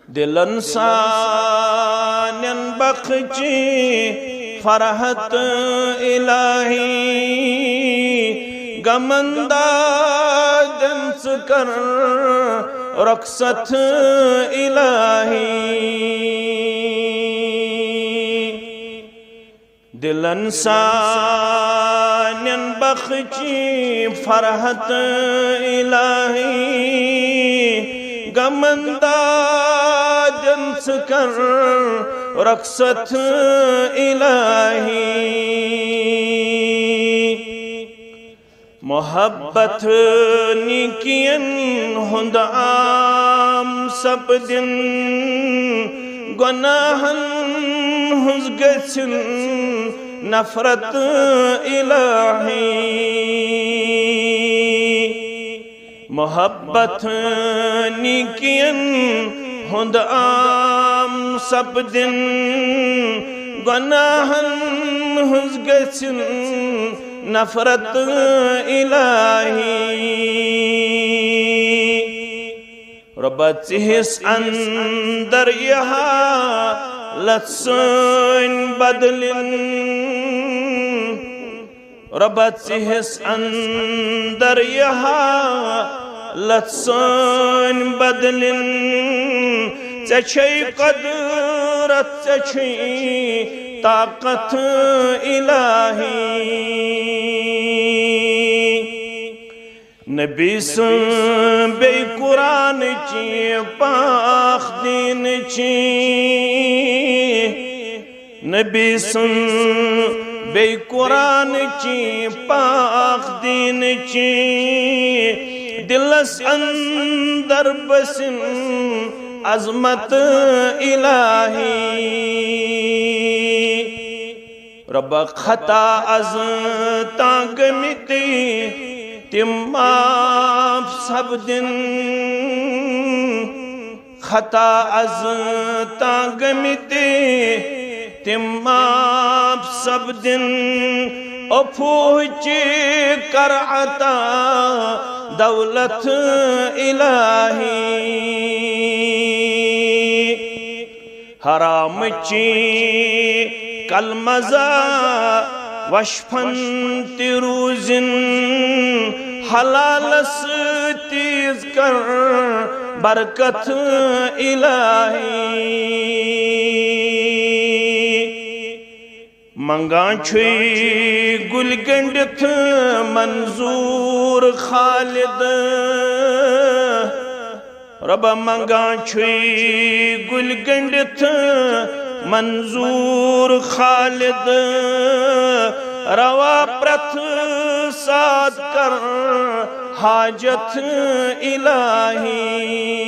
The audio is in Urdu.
دلن سانین بخچی فرحت الہی گمندہ جنس کر رخصت الہی دلن سانین بخچی فرحت الہی گمندہ جنس کر رخصت الہی محبت نیکین ہند عام سپدن گناہن ہنز گچن نفرت الہی محبت نیکین ہند عام سپدن گناہن ہنز گچن نفرت الہی ربا ژِہِس اندر یہ حالت سٲنۍ بدلن ربا ژِہِس اندر یہ حالت سٲنۍ بدلن ژےٚ چھے قدرت ژےٚ چھے طاقت الہی نبی سن بے قرآن چی پاک دین چی نبی سن بے قرآن چی پاک دین چی دلس اندر بسن عظمت الہی رب خطا از تاگمتی تم معاف سپدن خطا از تاگمتی تم معاف سپدن افوچی کر عطا دولت الہی حرام چی کلمزہ وشفن تروزن حلال ستیز کر برکت الہی منگان چھوئی گل گنڈت منظور خالد رب منگان چھوئی گل گنڈت منظور خالد روا پرت سات کر حاجت الہی